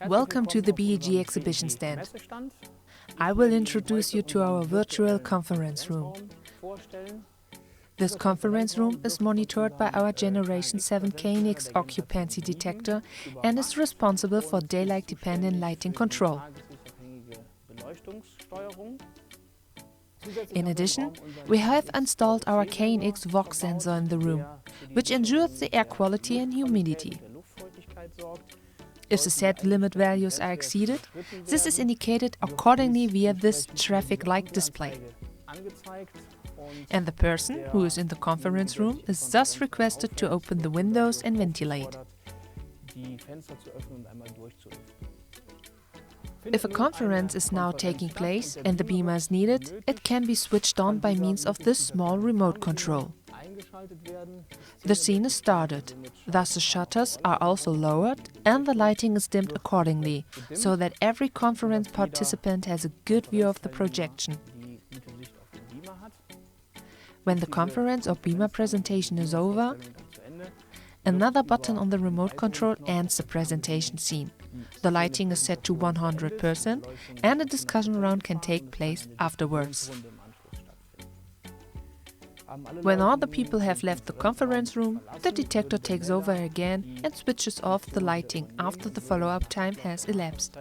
Welcome to the B.E.G exhibition stand. I will introduce you to our virtual conference room. This conference room is monitored by our Generation 7 KNX occupancy detector and is responsible for daylight-dependent lighting control. In addition, we have installed our KNX VOG sensor in the room, which ensures the air quality and humidity. If the set limit values are exceeded, this is indicated accordingly via this traffic light display. And the person who is in the conference room is thus requested to open the windows and ventilate. If a conference is now taking place and the beamer is needed, it can be switched on by means of this small remote control. The scene is started, thus the shutters are also lowered and the lighting is dimmed accordingly, so that every conference participant has a good view of the projection. When the conference or beamer presentation is over, another button on the remote control ends the presentation scene. The lighting is set to 100% and a discussion round can take place afterwards. When all the people have left the conference room, the detector takes over again and switches off the lighting after the follow-up time has elapsed.